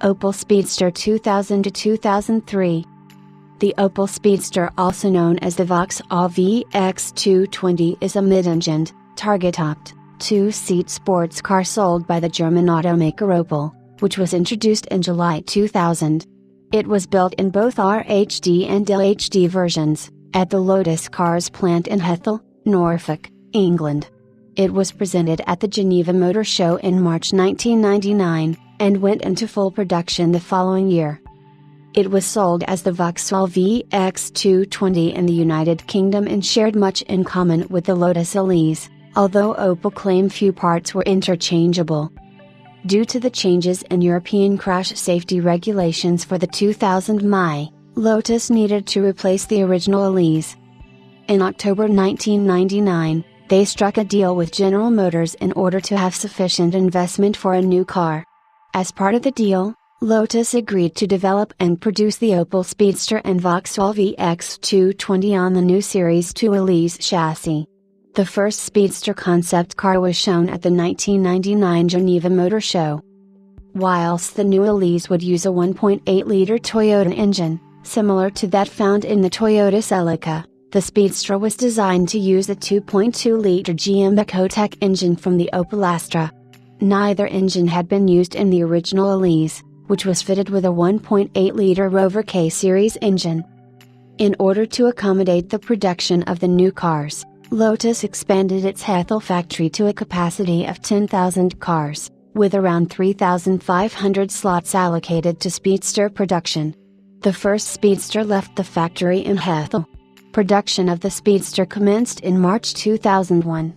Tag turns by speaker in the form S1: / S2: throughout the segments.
S1: Opel Speedster 2000 to 2003. The Opel Speedster, also known as the Vauxhall VX220, is a mid-engined, target-topped, two-seat sports car sold by the German automaker Opel, which was introduced in July 2000. It was built in both RHD and LHD versions, at the Lotus Cars plant in Hethel, Norfolk, England. It was presented at the Geneva Motor Show in March 1999, and went into full production the following year. It was sold as the Vauxhall VX220 in the United Kingdom and shared much in common with the Lotus Elise, although Opel claimed few parts were interchangeable. Due to the changes in European crash safety regulations for the 2000 MI, Lotus needed to replace the original Elise. In October 1999, they struck a deal with General Motors in order to have sufficient investment for a new car. As part of the deal, Lotus agreed to develop and produce the Opel Speedster and Vauxhall VX220 on the new Series 2 Elise chassis. The first Speedster concept car was shown at the 1999 Geneva Motor Show. Whilst the new Elise would use a 1.8-liter Toyota engine, similar to that found in the Toyota Celica, the Speedster was designed to use a 2.2-liter GM Ecotec engine from the Opel Astra. Neither engine had been used in the original Elise, which was fitted with a 1.8-liter Rover K Series engine. In order to accommodate the production of the new cars, Lotus expanded its Hethel factory to a capacity of 10,000 cars, with around 3,500 slots allocated to Speedster production. The first Speedster left the factory in Hethel. Production of the Speedster commenced in March 2001.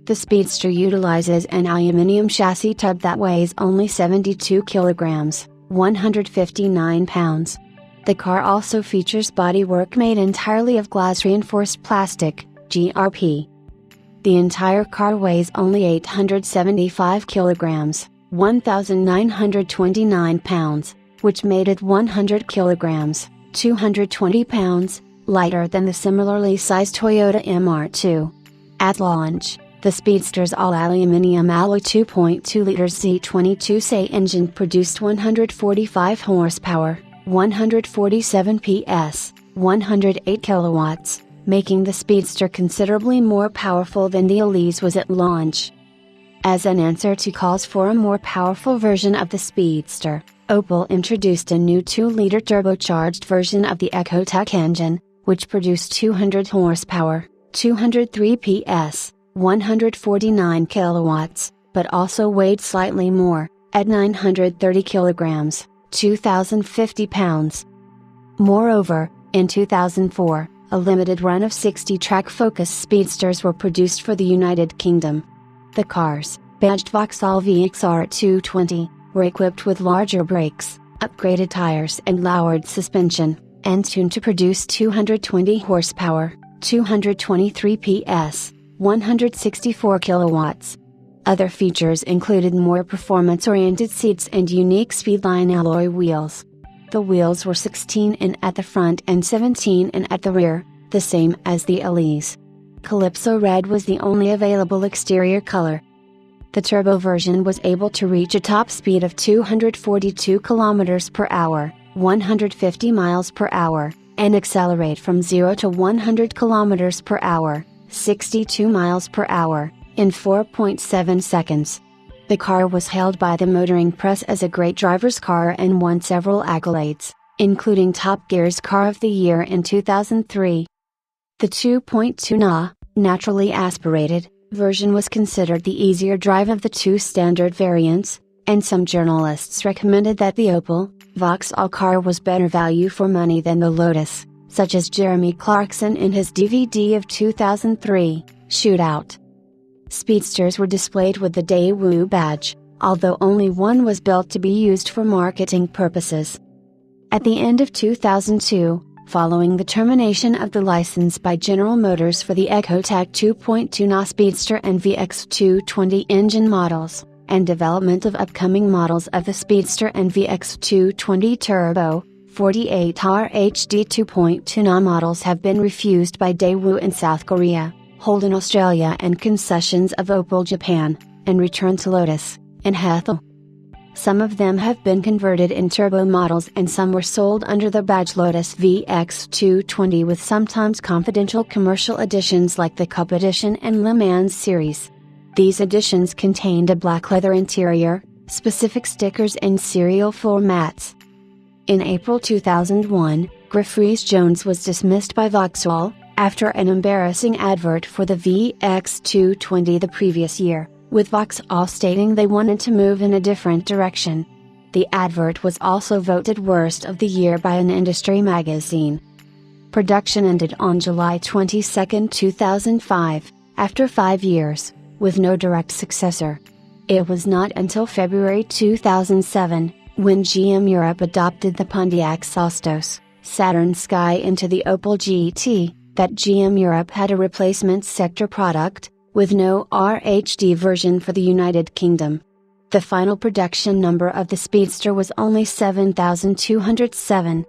S1: The Speedster utilizes an aluminium chassis tub that weighs only 72 kilograms, 159 pounds. The car also features bodywork made entirely of glass-reinforced plastic, GRP. The entire car weighs only 875 kilograms, 1,929 pounds, which made it 100 kilograms, 220 pounds, lighter than the similarly sized Toyota MR2. At launch, the Speedster's all-aluminium alloy 2.2-liter Z22 engine produced 145 horsepower, 147 PS, 108 kilowatts, making the Speedster considerably more powerful than the Elise was at launch. As an answer to calls for a more powerful version of the Speedster, Opel introduced a new 2-liter turbocharged version of the Ecotec engine, which produced 200 horsepower, 203 PS, 149 kilowatts, but also weighed slightly more, at 930 kilograms, 2,050 pounds. Moreover, in 2004, a limited run of 60 track-focused Speedsters were produced for the United Kingdom. The cars, badged Vauxhall VXR220, were equipped with larger brakes, upgraded tires and lowered suspension, and tuned to produce 220 horsepower, 223 PS, 164 kilowatts. Other features included more performance-oriented seats and unique Speedline alloy wheels. The wheels were 16 in at the front and 17 in at the rear, the same as the Elise. Calypso Red was the only available exterior color. The turbo version was able to reach a top speed of 242 km per hour, 150 miles per hour, and accelerate from 0 to 100 km per hour, 62 miles per hour, in 4.7 seconds. The car was hailed by the motoring press as a great driver's car and won several accolades, including Top Gear's Car of the Year in 2003. The 2.2 naturally aspirated version was considered the easier drive of the two standard variants, and some journalists recommended that the Opel Vauxhall car was better value for money than the Lotus, such as Jeremy Clarkson in his DVD of 2003, Shootout. Speedsters were displayed with the Daewoo badge, although only one was built to be used for marketing purposes. At the end of 2002, following the termination of the license by General Motors for the Ecotec 2.2 Speedster and VX220 engine models, and development of upcoming models of the Speedster and VX220 Turbo, 48 RHD 2.2 models have been refused by Daewoo in South Korea, Holden Australia and concessions of Opel Japan, and returned to Lotus, in Hethel. Some of them have been converted in turbo models and some were sold under the badge Lotus VX220 with sometimes confidential commercial editions like the Cup Edition and Le Mans series. These editions contained a black leather interior, specific stickers and serial floor mats. In April 2001, Griffiths Jones was dismissed by Vauxhall, after an embarrassing advert for the VX220 the previous year, with Vauxhall stating they wanted to move in a different direction. The advert was also voted Worst of the Year by an industry magazine. Production ended on July 22, 2005, after 5 years, with no direct successor. It was not until February 2007, when GM Europe adopted the Pontiac Solstice, Saturn Sky into the Opel GT, that GM Europe had a replacement sector product, with no RHD version for the United Kingdom. The final production number of the Speedster was only 7,207.